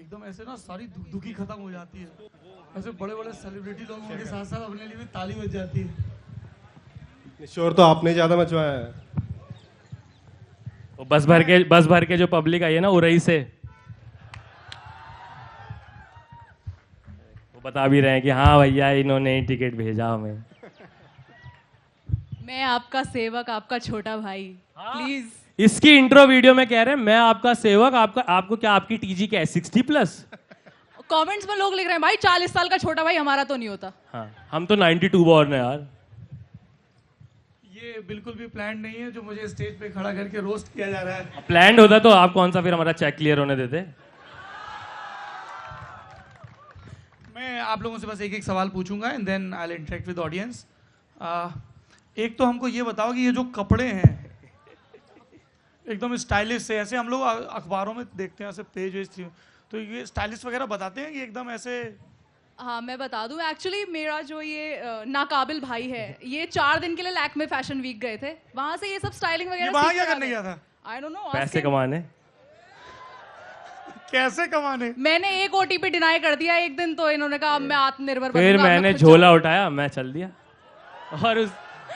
एकदम ऐसे ना सारी दुखी खत्म हो जाती है। ऐसे बड़े बड़े सेलिब्रिटी लोगों के साथ साथ अपने लिए भी ताली बज जाती है। शोर तो आपने ज्यादा मचवाया है। वो बस भर के जो पब्लिक आई है ना उरई से, वो बता भी रहे हैं कि हाँ भैया इन्होंने ही टिकट भेजा हमें। मैं आपका सेवक, आपका छोटा भाई, प्लीज। इसकी इंट्रो वीडियो में कह रहे हैं मैं आपका सेवक, आपको क्या, आपकी टीजी क्या है 60+? कमेंट्स में लोग लिख रहे हैं भाई 40 साल का छोटा भाई हमारा तो नहीं होता। हाँ हम तो 92 बॉर्न है यार। ये बिल्कुल भी प्लान नहीं है जो मुझे स्टेज पे खड़ा करके रोस्ट किया जा रहा है। प्लान्ड होता तो आप कौन सा फिर हमारा चेक क्लियर होने देते। मैं आप लोगों से बस एक एक सवाल पूछूंगा and then I will interact with audience. एक तो हमको ये बताओ कि ये जो कपड़े हैं एकदम स्टाइलिश से, ऐसे हम लोग अखबारों में देखते हैं ऐसे पेज वेज, तो ये स्टाइलिश वगैरह बताते हैं कि एकदम ऐसे? हाँ मैं बता दूं, एक्चुअली मेरा जो ये नाकाबिल भाई है ये 4 दिन के लिए लैक्मे फैशन वीक गए थे, वहां से ये सब स्टाइलिंग वगैरह वहां क्या करने गया था? आई डोंट नो, पैसे कमाने। कैसे कमाने? मैंने एक ओटीपी डिनाई कर दिया एक दिन, तो इन्होंने कहा अब मैं आत्मनिर्भर फिर बनूंगा, मैंने खुद झोला उठाया, मैं चल दिया। और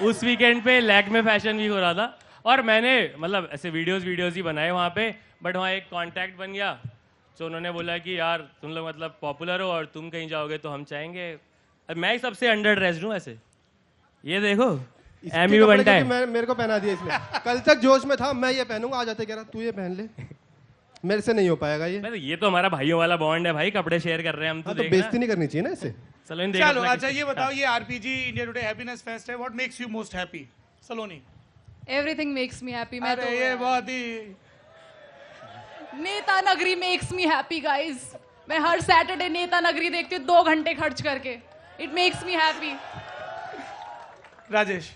उस वीकेंड पे लैक्मे फैशन वीक हो रहा था और मैंने मतलब ऐसे वीडियोस ही बनाए वहाँ पे, बट वहाँ एक कांटेक्ट बन गया। तो उन्होंने बोला कि यार तुम लोग मतलब पॉपुलर हो और तुम कहीं जाओगे तो हम चाहेंगे। मैं ही सबसे अंडर ड्रेस्ड हूँ ऐसे, ये देखो एमी में बनता है। मेरे को पहना दिया इसने। कल तक जोश में था मैं ये पहनूंगा, आ जाते कह रहा तू ये पहन ले। मेरे से नहीं हो पाएगा ये तो हमारा भाइयों वाला बॉन्ड है भाई, कपड़े शेयर कर रहे हैं हम। तो बेइज्जती नहीं करनी चाहिए ना इससे। चलो अच्छा ये बताओ, ये RPG India Today happiness fest है, what makes you most happy? Saloni. Everything makes me happy. मैं तो ये बहुत ही नेता नगरी मेक्स मी हैप्पी गाइस। मैं हर सैटरडे नेता नगरी देखती हूँ 2 घंटे खर्च करके, it makes me happy. Rajesh.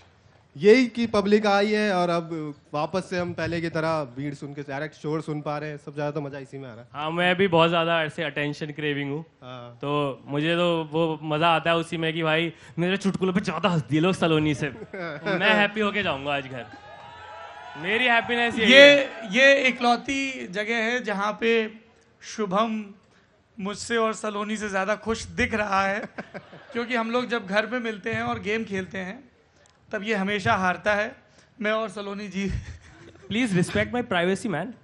यही कि पब्लिक आई है और अब वापस से हम पहले की तरह भीड़ सुन के डायरेक्ट शोर सुन पा रहे हैं, सब ज्यादा तो मजा इसी में आ रहा है। हाँ मैं भी बहुत ज्यादा ऐसे अटेंशन क्रेविंग हूँ, तो मुझे तो वो मजा आता है उसी में कि भाई मेरे चुटकुलों पे ज्यादा हंस दिए लोग सलोनी से। मैं हैप्पी होके जाऊंगा आज घर। मेरी हैप्पीनेस ये इकलौती जगह है जहाँ पे शुभम मुझसे और सलोनी से ज्यादा खुश दिख रहा है, क्योंकि हम लोग जब घर पे मिलते हैं और गेम खेलते हैं तब ये हमेशा हारता है। मैं और Saloni ji please respect my privacy man.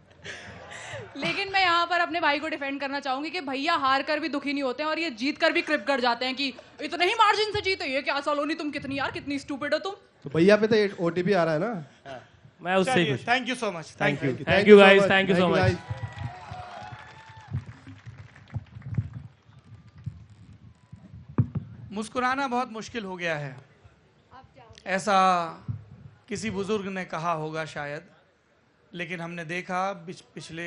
लेकिन मैं यहाँ पर अपने भाई को डिफेंड करना चाहूंगी कि भैया हार कर भी दुखी नहीं होते हैं और ये जीत कर भी क्रिप कर जाते हैं कि इतने ही मार्जिन से जीते। ये क्या सलोनी तुम कितनी स्टूपिड हो तुम। तो भैया पे तो ओटीपी आ रहा है ना। मैं उससे ही खुश। Thank you so much. Thank you guys, thank you so much. मुस्कुराना बहुत मुश्किल हो गया है, ऐसा किसी बुजुर्ग ने कहा होगा शायद, लेकिन हमने देखा पिछले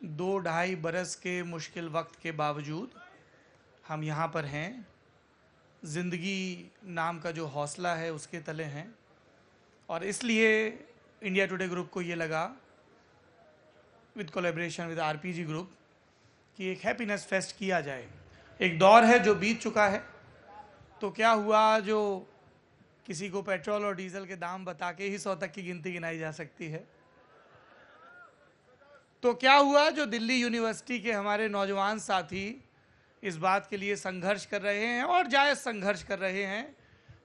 2-2.5 बरस के मुश्किल वक्त के बावजूद हम यहाँ पर हैं। ज़िंदगी नाम का जो हौसला है उसके तले हैं, और इसलिए इंडिया टुडे ग्रुप को ये लगा with collaboration with RPG group कि एक हैप्पीनेस फेस्ट किया जाए। एक दौर है जो बीत चुका है, तो क्या हुआ जो किसी को पेट्रोल और डीजल के दाम बता के ही 100 तक की गिनती गिनाई जा सकती है। तो क्या हुआ जो दिल्ली यूनिवर्सिटी के हमारे नौजवान साथी इस बात के लिए संघर्ष कर रहे हैं और जायज़ संघर्ष कर रहे हैं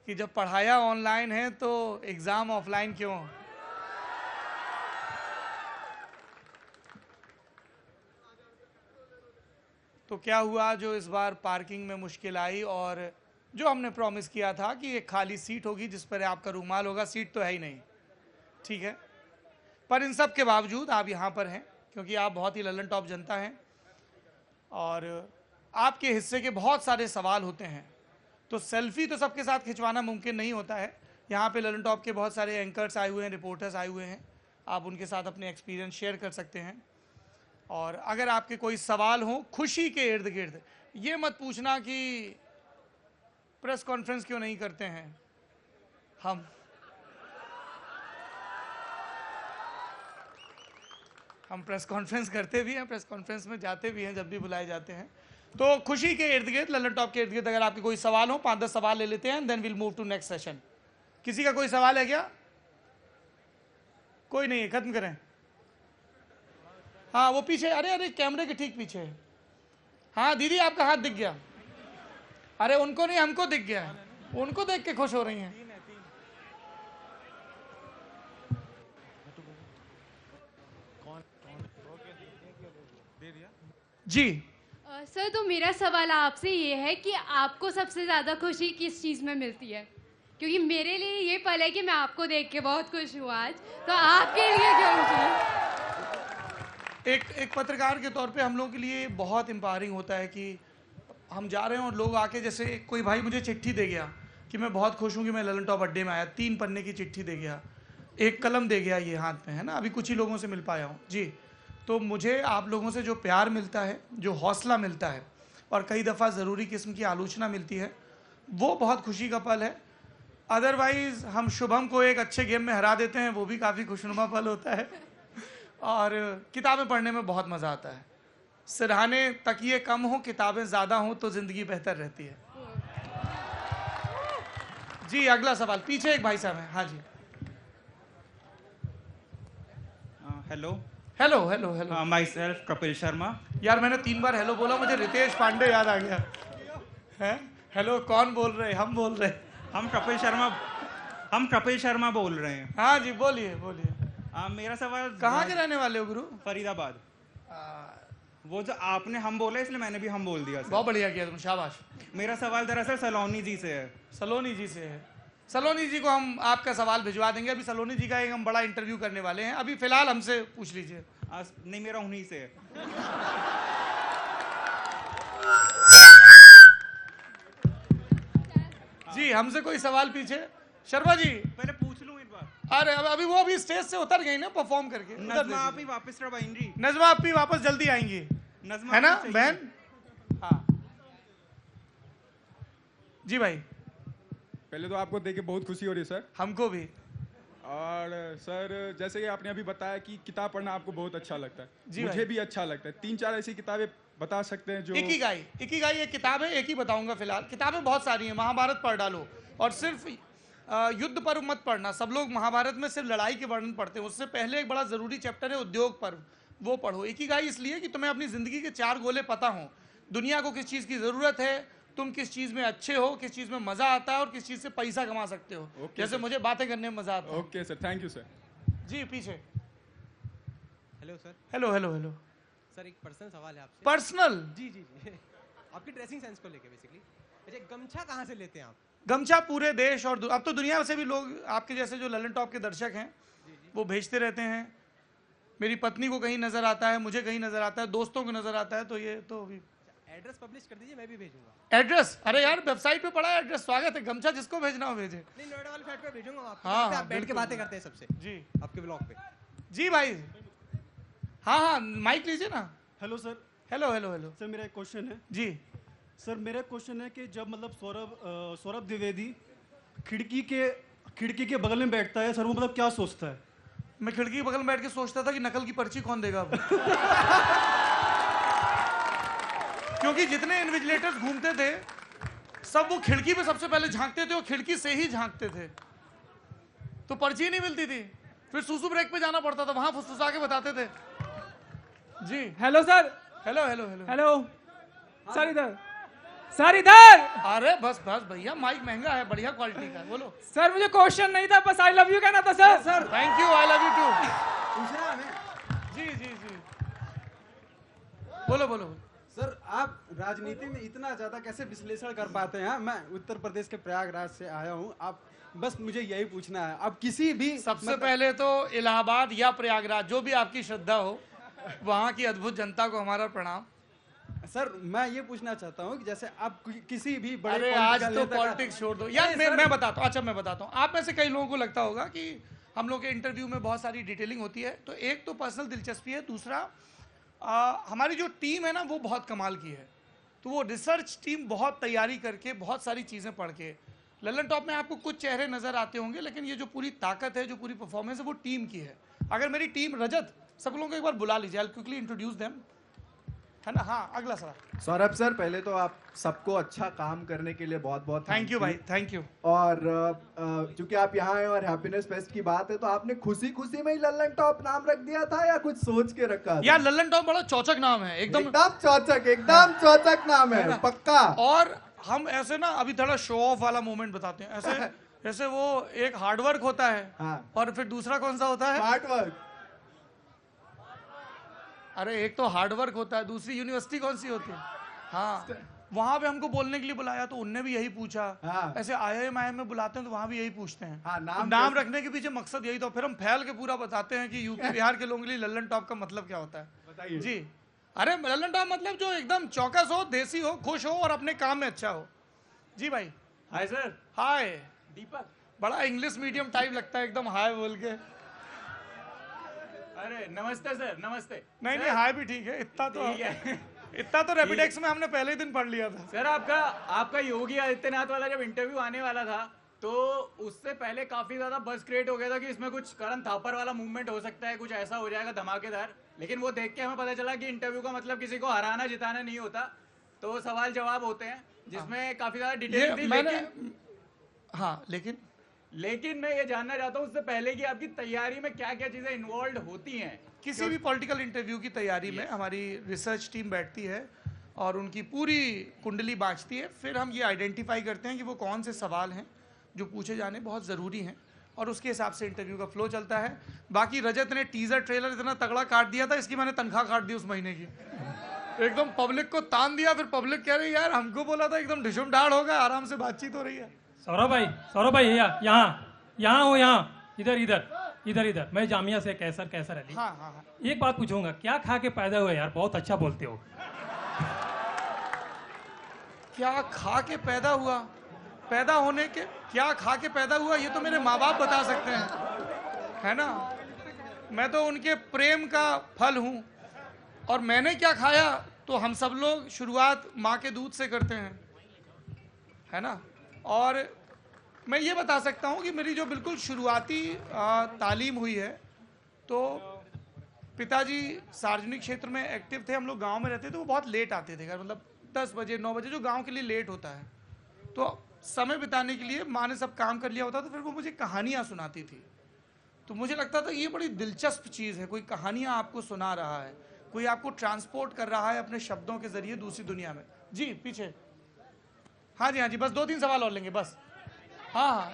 कि जब पढ़ाया ऑनलाइन है तो एग्ज़ाम ऑफलाइन क्यों। तो क्या हुआ जो इस बार पार्किंग में मुश्किल आई और जो हमने प्रॉमिस किया था कि एक खाली सीट होगी जिस पर आपका रूमाल होगा, सीट तो है ही नहीं, ठीक है। पर इन सब के बावजूद आप यहाँ पर हैं क्योंकि आप बहुत ही ललन टॉप जनता हैं और आपके हिस्से के बहुत सारे सवाल होते हैं। तो सेल्फी तो सबके साथ खिंचवाना मुमकिन नहीं होता है। यहाँ पे ललन टॉप के बहुत सारे एंकर्स आए हुए हैं, रिपोर्टर्स आए हुए हैं, आप उनके साथ अपने एक्सपीरियंस शेयर कर सकते हैं। और अगर आपके कोई सवाल हो खुशी के इर्द गिर्द, ये मत पूछना कि प्रेस कॉन्फ्रेंस क्यों नहीं करते हैं। हम प्रेस कॉन्फ्रेंस करते भी हैं, प्रेस कॉन्फ्रेंस में जाते भी हैं जब भी बुलाए जाते हैं। तो खुशी के इर्द गिर्द, ललन टॉप के इर्द गिर्द अगर आपके कोई सवाल हो, 5-10 सवाल ले लेते हैं, then will move to next session. किसी का कोई सवाल है क्या? कोई नहीं है, खत्म करें। हाँ वो पीछे, अरे कैमरे के ठीक पीछे है। हाँ दीदी आपका हाथ दिख गया। अरे उनको नहीं, हमको दिख गया है, उनको देख के खुश हो रही हैं। जी सर, तो मेरा सवाल आपसे ये है कि आपको सबसे ज़्यादा खुशी किस चीज़ में मिलती है? क्योंकि मेरे लिए ये पल है कि मैं आपको देख के बहुत खुश हूँ आज, तो आपके लिए क्या खुशी है? एक पत्रकार के तौर पे हम लोगों के लिए बहुत एम्पावरिंग होता है कि हम जा रहे हैं और लोग आके, जैसे कोई भाई मुझे चिट्ठी दे गया कि मैं बहुत खुश हूँ कि मैं ललन टॉप अड्डे में आया, 3 पन्ने की चिट्ठी दे गया, एक कलम दे गया ये हाथ में, है ना, अभी कुछ ही लोगों से मिल पाया हूँ जी। तो मुझे आप लोगों से जो प्यार मिलता है, जो हौसला मिलता है और कई दफ़ा ज़रूरी किस्म की आलोचना मिलती है, वो बहुत खुशी का पल है। अदरवाइज़ हम शुभम को एक अच्छे गेम में हरा देते हैं, वो भी काफ़ी खुशनुमा पल होता है। और किताबें पढ़ने में बहुत मज़ा आता है। सिरहाने तकिए कम हो, किताबें ज़्यादा हों तो ज़िंदगी बेहतर रहती है। जी अगला सवाल, पीछे एक भाई साहब हैं। हाँ जी। Hello hello hello hello. Myself Kapil Sharma. यार मैंने 3 बार हेलो बोला, मुझे रितेश पांडे याद आ गया है। हेलो कौन बोल रहे? हम बोल रहे। हम कपिल शर्मा बोल रहे हैं। हाँ जी बोलिए बोलिए। मेरा सवाल, कहाँ के रहने वाले हो गुरु? फरीदाबाद। वो जो आपने हम बोला इसलिए मैंने भी हम बोल दिया सर। बहुत बढ़िया किया तुम, शाबाश। मेरा सवाल दरअसल सलोनी जी से है। सलोनी जी से है। सलोनी जी को हम आपका सवाल भिजवा देंगे। अभी सलोनी जी का एक हम बड़ा इंटरव्यू करने वाले हैं, अभी फिलहाल हमसे पूछ लीजिए। नहीं, मेरा उन्हीं से है। जी हमसे कोई सवाल पीछे? शर्मा जी पहले पूछ लूं एक बार। अरे अभी वो अभी स्टेज से उतर गई ना परफॉर्म करके। नज़मा आप ही वापस रह बहन जी। नज़मा आप ही वापस जल्दी आएंगी, नज़मा है ना आप ही बहन? हाँ जी भाई। पहले तो आपको देख के बहुत खुशी हो रही है सर। हमको भी। और सर जैसे कि आपने अभी बताया कि किताब पढ़ना आपको बहुत अच्छा लगता है, जी मुझे भाई। भी अच्छा लगता है। 3-4 ऐसी किताबें बता सकते हैं जो इकिगाई एक किताब है, एक ही बताऊंगा फिलहाल। किताबें बहुत सारी हैं, महाभारत पढ़ डालो और सिर्फ युद्ध पर्व मत पढ़ना। सब लोग महाभारत में सिर्फ लड़ाई के वर्णन पढ़ते हैं, उससे पहले एक बड़ा जरूरी चैप्टर है उद्योग पर्व, वो पढ़ो। इकिगाई इसलिए कि तुम्हें अपनी जिंदगी के 4 गोले पता हों, दुनिया को किस चीज़ की ज़रूरत है, तुम किस चीज़ में अच्छे हो, किस चीज़ में मज़ा आता है और किस चीज़ से पैसा कमा सकते हो। जैसे मुझे बातें करने में मज़ा आता है। Okay sir, thank you sir. जी पीछे। Hello sir. Hello hello hello. Sir एक पर्सनल सवाल है आपसे। पर्सनल? जी जी जी आपकी ड्रेसिंग सेंस को लेके बेसिकली। अच्छा, गमछा कहाँ से लेते हैं आप? गमछा पूरे देश और अब तो दुनिया से भी लोग आपके जैसे जो ललन टॉप के दर्शक हैं वो भेजते रहते हैं। मेरी पत्नी को कहीं नज़र आता है, मुझे कहीं नज़र आता है, दोस्तों को नज़र आता है। तो ये तो अभी एड्रेस पब्लिश कर दीजिए, मैं भी भेजूंगा। एड्रेस? अरे यार वेबसाइट पे पड़ा है एड्रेस, स्वागत है। गमछा जिसको भेजना हो भेजे। नहीं, नोएडा वाले फ्लैट पे भेजूंगा आपको। हाँ, आप बैठ के बिल्कुल। बातें करते हैं सबसे जी आपके ब्लॉग पे। जी भाई। हाँ हाँ माइक लीजिए ना। Hello sir. Hello hello hello. Sir मेरा एक क्वेश्चन है। जी सर मेरा क्वेश्चन है कि जब मतलब सौरभ द्विवेदी खिड़की के बगल में बैठता है सर, वो मतलब क्या सोचता है? मैं खिड़की के बगल में बैठ के सोचता था कि नकल की पर्ची कौन देगा अब। क्योंकि जितने इन्विजिलेटर्स घूमते थे सब वो खिड़की पे सबसे पहले झांकते थे और खिड़की से ही झांकते थे, तो पर्ची नहीं मिलती थी। फिर सुसु ब्रेक पे जाना पड़ता था, वहां फुसफुसा के बताते थे। जी hello sir. Hello hello hello. Hello sir, इधर। अरे बस बस भैया, माइक महंगा है, बढ़िया क्वालिटी का है, बोलो। सर मुझे क्वेश्चन नहीं था, बस आई लव यू कहना था sir. Thank you, I love you too. पूछना हमें। जी जी जी बोलो बोलो। सर आप राजनीति में इतना ज्यादा कैसे विश्लेषण कर पाते हैं? मैं उत्तर प्रदेश के प्रयागराज से आया हूँ। आप बस मुझे यही पूछना है, आप किसी भी सबसे पहले तो इलाहाबाद या प्रयागराज, जो भी आपकी श्रद्धा हो, वहाँ की अद्भुत जनता को हमारा प्रणाम। सर मैं ये पूछना चाहता हूँ कि जैसे आप किसी भी बड़े अरे आज तो पॉलिटिक्स छोड़ दो यार। मैं बताता हूँ। अच्छा मैं बताता हूँ, आप में से कई लोगों को लगता होगा कि हम लोग के इंटरव्यू में बहुत सारी डिटेलिंग होती है। तो एक तो पर्सनल दिलचस्पी है, दूसरा हमारी जो टीम है ना वो बहुत कमाल की है। तो वो रिसर्च टीम बहुत तैयारी करके, बहुत सारी चीज़ें पढ़ के, ललन टॉप में आपको कुछ चेहरे नज़र आते होंगे, लेकिन ये जो पूरी ताकत है, जो पूरी परफॉर्मेंस है, वो टीम की है। अगर मेरी टीम, रजत, सब लोगों को एक बार बुला लीजिए, आई क्विकली इंट्रोड्यूस देम। है ना। हाँ, अगला सवाल। सौरभ सर, पहले तो आप सबको अच्छा काम करने के लिए बहुत बहुत थैंक यू भाई, थैंक यू। और चूंकि आप यहाँ आए और हैप्पीनेस फेस्ट की बात है, तो आपने खुशी खुशी में ही लल्लन टॉप नाम रख दिया था या कुछ सोच के रखा था? यार लल्लन टॉप बड़ा चौचक नाम है, एकदम चौचक नाम है, पक्का। और हम ऐसे ना अभी थोड़ा शो ऑफ वाला मोमेंट बताते हैं। ऐसे जैसे वो एक हार्डवर्क होता है, हाँ। और फिर दूसरा कौन सा होता है? Smart work. अरे एक तो हार्डवर्क होता है, दूसरी यूनिवर्सिटी कौन सी होती है? हाँ, वहां पे हमको बोलने के लिए बुलाया तो उनने भी यही पूछा। हाँ। ऐसे IIM में बुलाते हैं तो वहां भी यही पूछते हैं। हाँ, तो नाम रखने के पीछे मकसद यही तो फिर हम फैल के पूरा बताते हैं कि यूपी बिहार के लोगों के लिए लल्लन टॉप का मतलब क्या होता है। बताइए जी। अरे लल्लन टॉप मतलब जो एकदम चौकस हो, देसी हो, खुश हो और अपने काम में अच्छा हो। जी भाई। Hi sir. हाय। दीपक। बड़ा इंग्लिश मीडियम टाइप लगता है एकदम, हाय बोल के। अरे नमस्ते सर, नमस्ते। नहीं नहीं, हाय भी ठीक है, इतना तो ठीक है। इतना तो रैपिडेक्स में हमने पहले ही दिन पढ़ लिया था। सर आपका योगी आदित्यनाथ वाला जब इंटरव्यू आने वाला था तो उससे पहले काफी ज्यादा बस क्रिएट हो गया था कि इसमें कुछ करण थापर वाला मूवमेंट हो सकता है, कुछ ऐसा हो जाएगा धमाकेदार। लेकिन वो देख के हमें पता चला कि इंटरव्यू का मतलब किसी को हराना जिताना नहीं होता, तो सवाल जवाब होते हैं जिसमें काफी ज्यादा डिटेल थी। हाँ, लेकिन मैं ये जानना चाहता हूँ उससे पहले कि आपकी तैयारी में क्या क्या चीजें इन्वॉल्व होती हैं। किसी भी पॉलिटिकल इंटरव्यू की तैयारी में हमारी रिसर्च टीम बैठती है और उनकी पूरी कुंडली बांचती है। फिर हम ये आइडेंटिफाई करते हैं कि वो कौन से सवाल हैं जो पूछे जाने बहुत ज़रूरी हैं, और उसके हिसाब से इंटरव्यू का फ्लो चलता है। बाकी रजत ने टीजर ट्रेलर इतना तगड़ा काट दिया था, इसकी मैंने तनख्वाह काट दी उस महीने की। एकदम पब्लिक को तान दिया, फिर पब्लिक कह रही यार हमको बोला था एकदम ढिशुम ढाड़ होगा, आराम से बातचीत हो रही है। सौरभ भाई यहाँ हो, यहाँ इधर मैं जामिया से कैसर अली। हाँ। एक बात पूछूंगा, क्या खा के पैदा हुए यार? बहुत अच्छा बोलते हो। क्या खा के पैदा हुआ? पैदा होने के क्या खा के पैदा हुआ ये तो मेरे माँ बाप बता सकते हैं, है ना। मैं तो उनके प्रेम का फल हूँ, और मैंने क्या खाया तो हम सब लोग शुरुआत माँ के दूध से करते हैं, है ना। और मैं ये बता सकता हूँ कि मेरी जो बिल्कुल शुरुआती तालीम हुई है, तो पिताजी सार्वजनिक क्षेत्र में एक्टिव थे, हम लोग गांव में रहते थे, वो बहुत लेट आते थे घर, मतलब 10 बजे 9 बजे, जो गांव के लिए लेट होता है। तो समय बिताने के लिए माँ ने सब काम कर लिया होता, तो फिर वो मुझे कहानियाँ सुनाती थी। तो मुझे लगता था ये बड़ी दिलचस्प चीज़ है, कोई कहानियाँ आपको सुना रहा है, कोई आपको ट्रांसपोर्ट कर रहा है अपने शब्दों के जरिए दूसरी दुनिया में। जी पीछे। हाँ जी, बस 2-3 सवाल और लेंगे बस। हाँ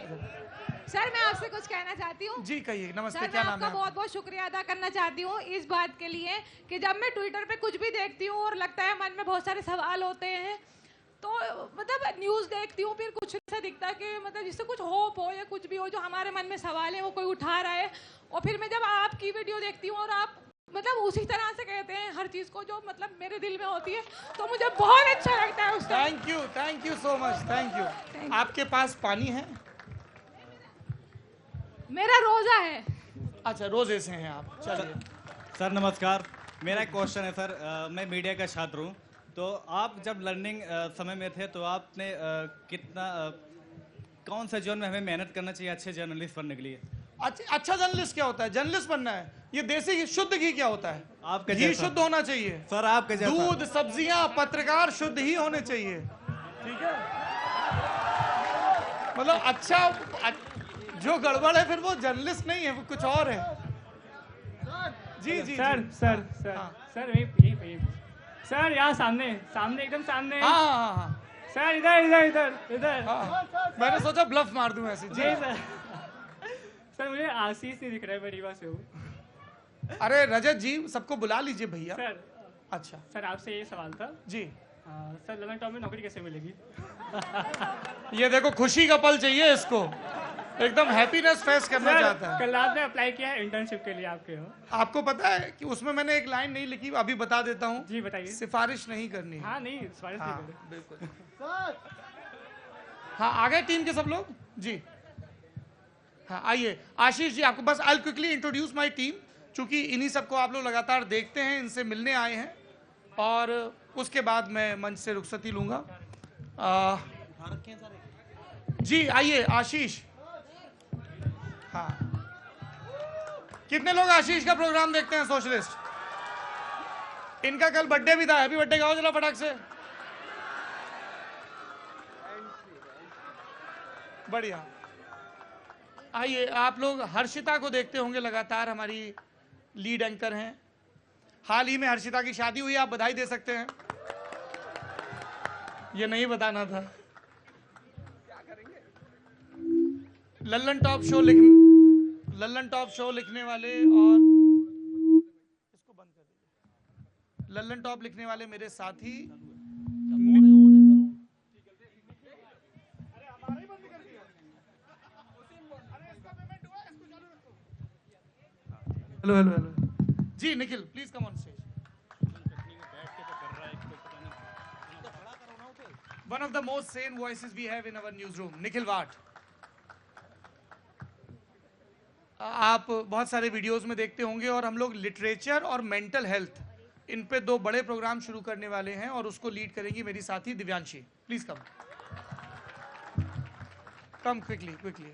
सर, मैं आपसे कुछ कहना चाहती हूँ। जी कहिए। नमस्ते, सर, क्या मैं नाम है? आपका बहुत बहुत शुक्रिया अदा करना चाहती हूँ इस बात के लिए कि जब मैं ट्विटर पे कुछ भी देखती हूँ और लगता है मन में बहुत सारे सवाल होते हैं, तो मतलब न्यूज़ देखती हूँ, फिर कुछ ऐसा दिखता है कि मतलब जिससे कुछ होप हो या कुछ भी हो, जो हमारे मन में सवाल है वो कोई उठा रहा है। और फिर मैं जब आपकी वीडियो देखती हूँ और आप मतलब उसी तरह से कहते हैं हर चीज़ को जो मतलब मेरे दिल में होती है, तो मुझे बहुत अच्छा लगता है। Thank you so much, thank you. आपके पास पानी है? मेरा रोजा है। अच्छा, रोजे से हैं आप, चलिए। सर नमस्कार, मेरा एक क्वेश्चन है सर। मैं मीडिया का छात्र हूँ, तो आप जब लर्निंग समय में थे तो आपने कितना कौन सा जोन में हमें मेहनत करना चाहिए अच्छे जर्नलिस्ट बनने के लिए? अच्छा जर्नलिस्ट क्या होता है? जर्नलिस्ट बनना है। ये देसी घी, शुद्ध घी क्या होता है? आपका घी शुद्ध होना चाहिए सर, आपके जैसा। दूध, सब्जियां, पत्रकार शुद्ध ही होने चाहिए, ठीक है। मतलब अच्छा, जो गड़बड़ है फिर वो जर्नलिस्ट नहीं है, वो कुछ और है। जी सर यही सर, यहाँ सामने एकदम सामने। हाँ। सर इधर। मैंने सोचा ब्लफ मार दूं ऐसे। जी सर मुझे आशीष नहीं दिख रहा है, मैं रीवा से हूँ। अरे रजत जी, सबको बुला लीजिए भैया। सर अच्छा सर, आपसे ये सवाल था। जी सर, ललन टॉप में नौकरी कैसे मिलेगी? ये देखो, खुशी का पल चाहिए इसको, एकदम हैप्पीनेस फेस करना चाहता है। कल आपने अप्लाई किया है इंटर्नशिप के लिए आपके हो। आपको पता है कि उसमें मैंने एक लाइन नहीं लिखी, अभी बता देता हूँ। जी बताइए। सिफारिश नहीं करनी। हाँ नहीं, सिफारिश नहीं करनी, बिल्कुल। हाँ, आ गए टीम के सब लोग? जी हाँ, आइए। आशीष जी, आपको बस I quickly introduce my team, चूंकि इन्हीं सबको आप लोग लगातार देखते हैं, इनसे मिलने आए हैं, और उसके बाद मैं मंच से रुखसती लूंगा। जी आइए, आशीष। हाँ, कितने लोग आशीष का प्रोग्राम देखते हैं सोशलिस्ट? इनका कल बर्थडे भी था, हैप्पी बर्थडे गाओ जरा फटाक से। बढ़िया। आइए, आप लोग हर्षिता को देखते होंगे लगातार, हमारी लीड एंकर हैं। हाल ही में हर्षिता की शादी हुई, आप बधाई दे सकते हैं। ये नहीं बताना था। लल्लन टॉप शो लिखने वाले और इसको बंद कर दीजिए। लल्लन टॉप लिखने वाले मेरे साथी हेलो हेलो हेलो जी, Nikhil please come on stage. One of the most sane voices we have in our newsroom, Nikhil वाट। आप बहुत सारे वीडियोस में देखते होंगे, और हम लोग लिटरेचर और मेंटल हेल्थ, इन पे 2 बड़े प्रोग्राम शुरू करने वाले हैं, और उसको लीड करेंगी मेरी साथी दिव्यांशी। Please come quickly.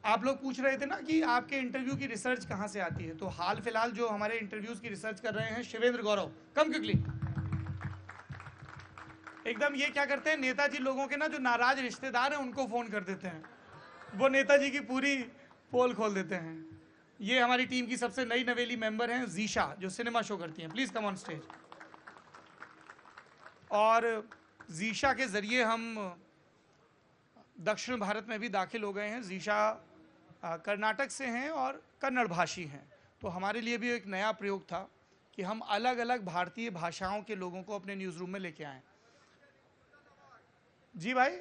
आप लोग पूछ रहे थे ना कि आपके इंटरव्यू की रिसर्च कहां से आती है, तो हाल फिलहाल जो हमारे इंटरव्यूज की रिसर्च कर रहे हैं शिवेंद्र गौरव, कम क्विकली। एकदम ये क्या करते हैं, नेताजी लोगों के ना जो नाराज रिश्तेदार हैं उनको फोन कर देते हैं, वो नेताजी की पूरी पोल खोल देते हैं। ये हमारी टीम की सबसे नई नवेली मेंबर हैं जीशा, जो सिनेमा शो करती हैं। Please come on stage. और जीशा के जरिए हम दक्षिण भारत में भी दाखिल हो गए हैं। जीशा कर्नाटक से हैं और कन्नड़ भाषी हैं, तो हमारे लिए भी एक नया प्रयोग था कि हम अलग अलग भारतीय भाषाओं के लोगों को अपने न्यूज रूम में लेके आए। जी भाई,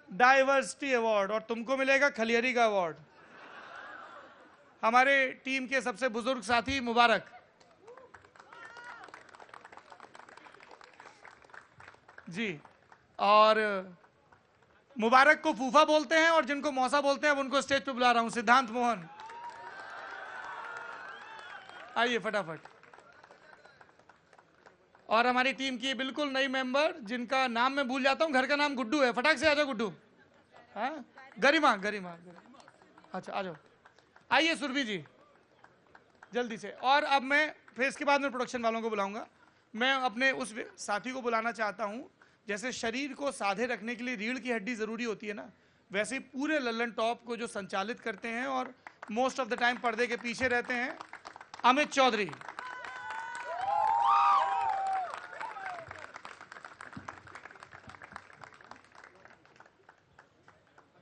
डाइवर्सिटी अवार्ड, और तुमको मिलेगा खलियरी का अवार्ड। हमारे टीम के सबसे बुजुर्ग साथी मुबारक। जी, और मुबारक को फूफा बोलते हैं, और जिनको मौसा बोलते हैं अब उनको स्टेज पे बुला रहा हूं, सिद्धांत मोहन। आइए फटाफट। और हमारी टीम की बिल्कुल नई मेंबर, जिनका नाम मैं भूल जाता हूं, घर का नाम गुड्डू है, फटाक से आ जाओ गुड्डू। हाँ, गरिमा। अच्छा आ जाओ। आइए सुरभि जी, जल्दी से। और अब मैं फिर इसके बाद में प्रोडक्शन वालों को बुलाऊंगा। मैं अपने उस साथी को बुलाना चाहता हूं, जैसे शरीर को साधे रखने के लिए रीढ़ की हड्डी जरूरी होती है ना, वैसे ही पूरे लल्लन टॉप को जो संचालित करते हैं और मोस्ट ऑफ द टाइम पर्दे के पीछे रहते हैं, अमित चौधरी।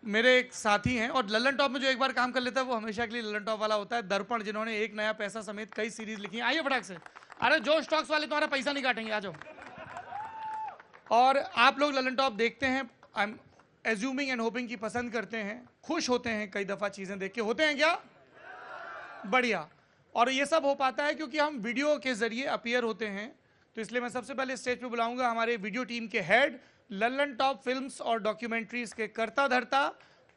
मेरे एक साथी हैं, और लल्लन टॉप में जो एक बार काम कर लेता है वो हमेशा के लिए लल्लन टॉप वाला होता है। दर्पण, जिन्होंने एक नया पैसा समेत कई सीरीज लिखी हैं। आइए फटाक से। अरे जो स्टॉक्स वाले तुम्हारा पैसा नहीं काटेंगे, आ जाओ। और आप लोग लल्लन टॉप देखते हैं, I am assuming and hopping कि पसंद करते हैं, खुश होते हैं कई दफा चीजें देख के, होते हैं क्या? बढ़िया। और ये सब हो पाता है क्योंकि हम वीडियो के जरिए अपीयर होते हैं। तो इसलिए मैं सबसे पहले स्टेज पे बुलाऊंगा हमारे वीडियो टीम के हेड, लल्लन टॉप फिल्म्स और डॉक्यूमेंट्रीज के करता धरता,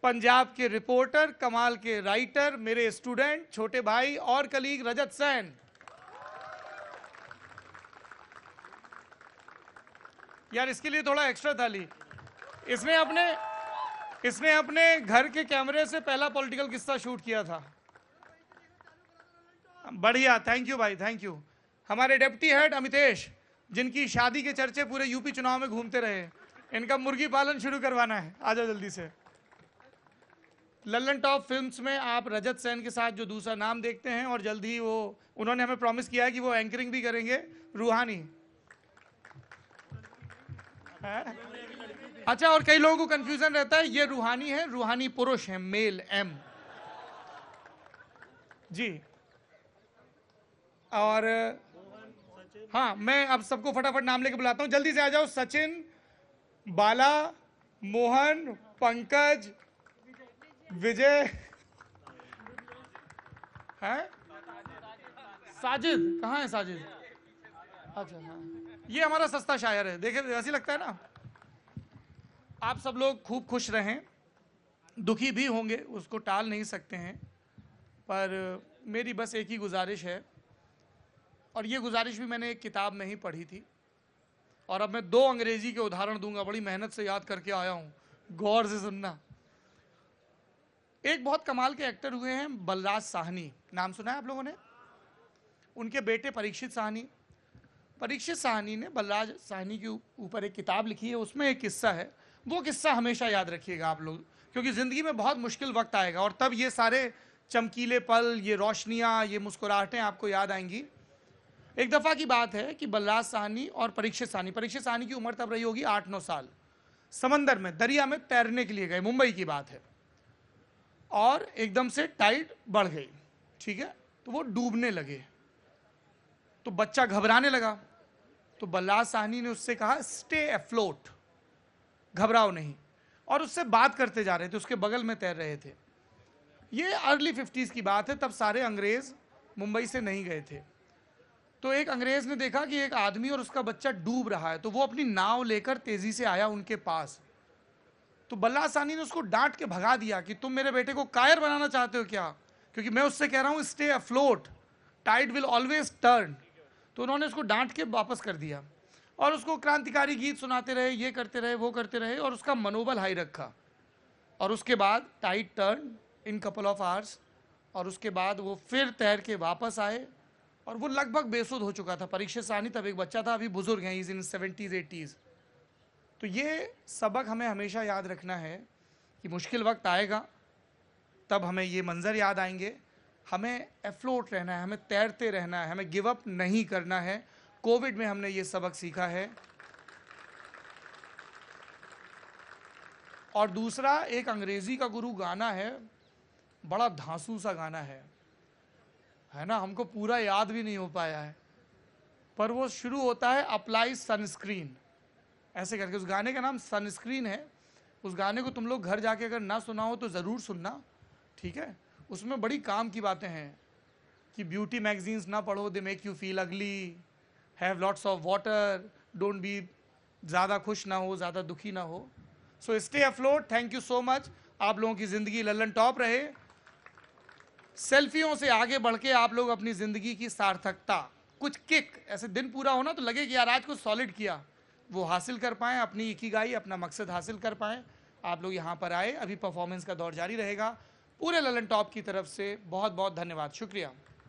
पंजाब के रिपोर्टर, कमाल के राइटर, मेरे स्टूडेंट, छोटे भाई और कलीग रजत सैन। यार इसके लिए थोड़ा एक्स्ट्रा ताली। इसने अपने घर के कैमरे से पहला पॉलिटिकल किस्सा शूट किया था। बढ़िया, थैंक यू भाई, थैंक यू। हमारे डिप्टी हेड अमितेश, जिनकी शादी के चर्चे पूरे यूपी चुनाव में घूमते रहे, इनका मुर्गी पालन शुरू करवाना है, आ जाओ जल्दी से। लल्लन टॉप फिल्म्स में आप रजत सैन के साथ जो दूसरा नाम देखते हैं, और जल्द ही वो उन्होंने हमें प्रॉमिस किया है कि वो एंकरिंग भी करेंगे, रूहानी। अच्छा, और कई लोगों को कंफ्यूजन रहता है, ये रूहानी है, रूहानी पुरुष है, मेल एम जी। और हाँ, मैं अब सबको फटाफट नाम लेके बुलाता हूं, जल्दी से आ जाओ। सचिन, बाला, मोहन, पंकज, विजय, है साजिद। कहाँ है साजिद? अच्छा हाँ, ये हमारा सस्ता शायर है, देखे ऐसी लगता है ना। आप सब लोग खूब खुश रहें, दुखी भी होंगे, उसको टाल नहीं सकते हैं, पर मेरी बस एक ही गुजारिश है, और ये गुजारिश भी मैंने एक किताब में ही पढ़ी थी, और अब मैं 2 अंग्रेजी के उदाहरण दूंगा, बड़ी मेहनत से याद करके आया हूं, गौर से सुनना। एक बहुत कमाल के एक्टर हुए हैं बलराज साहनी, नाम सुना है आप लोगों ने? उनके बेटे परीक्षित साहनी ने बलराज साहनी के ऊपर एक किताब लिखी है, उसमें एक किस्सा है, वो किस्सा हमेशा याद रखिएगा आप लोग, क्योंकि ज़िंदगी में बहुत मुश्किल वक्त आएगा और तब ये सारे चमकीले पल, ये रोशनियाँ, ये मुस्कुराहटें आपको याद आएंगी। एक दफ़ा की बात है कि बलराज साहनी और परीक्षित साहनी की उम्र तब रही होगी 8-9 साल, समंदर में, दरिया में तैरने के लिए गए, मुंबई की बात है, और एकदम से टाइड बढ़ गई, ठीक है, तो वो डूबने लगे। तो बच्चा घबराने लगा, तो बलराज साहनी ने उससे कहा स्टे अफ्लोट, घबराओ नहीं, और उससे बात करते जा रहे थे, उसके बगल में तैर रहे थे। ये अर्ली 50s की बात है, तब सारे अंग्रेज मुंबई से नहीं गए थे। तो एक अंग्रेज ने देखा कि एक आदमी और उसका बच्चा डूब रहा है, तो वो अपनी नाव लेकर तेजी से आया उनके पास। तो बलराज साहनी ने उसको डांट के भगा दिया कि तुम मेरे बेटे को कायर बनाना चाहते हो क्या, क्योंकि मैं उससे कह रहा हूं stay afloat, tide will always turn. तो उन्होंने उसको डांट के वापस कर दिया और उसको क्रांतिकारी गीत सुनाते रहे, ये करते रहे, वो करते रहे, और उसका मनोबल हाई रखा। और उसके बाद tide turn in couple of hours, और उसके बाद वो फिर तैर के वापस आए, और वो लगभग बेसुध हो चुका था। परीक्षित साहनी तब एक बच्चा था, अभी बुजुर्ग हैं, इज इन 70s 80s। तो ये सबक हमें हमेशा याद रखना है कि मुश्किल वक्त आएगा तब हमें ये मंजर याद आएंगे, हमें एफ्लोट रहना है, हमें तैरते रहना है, हमें गिव अप नहीं करना है। कोविड में हमने ये सबक सीखा है। और दूसरा, एक अंग्रेजी का गुरु गाना है, बड़ा धांसू सा गाना है ना, हमको पूरा याद भी नहीं हो पाया है, पर वो शुरू होता है अप्लाई सनस्क्रीन ऐसे करके। उस गाने का नाम सनस्क्रीन है। उस गाने को तुम लोग घर जाके अगर ना सुना हो तो ज़रूर सुनना, ठीक है। उसमें बड़ी काम की बातें हैं कि ब्यूटी मैगजीन्स ना पढ़ो, दे मेक यू फील अगली, have lots of water, don't be, ज़्यादा खुश ना हो, ज़्यादा दुखी ना हो। So stay afloat. Thank you so much. आप लोगों की ज़िंदगी लल्लन टॉप रहे। सेल्फियों से आगे बढ़ के आप लोग अपनी ज़िंदगी की सार्थकता, कुछ किक, ऐसे दिन पूरा होना तो लगे कि यार आज कुछ सॉलिड किया, वो हासिल कर पाएँ, अपनी इकिगाई, अपना मकसद हासिल कर पाएँ। आप लोग यहाँ पर आए, अभी परफॉर्मेंस का दौर जारी रहेगा। पूरे लल्लन टॉप की तरफ से बहुत बहुत धन्यवाद, शुक्रिया।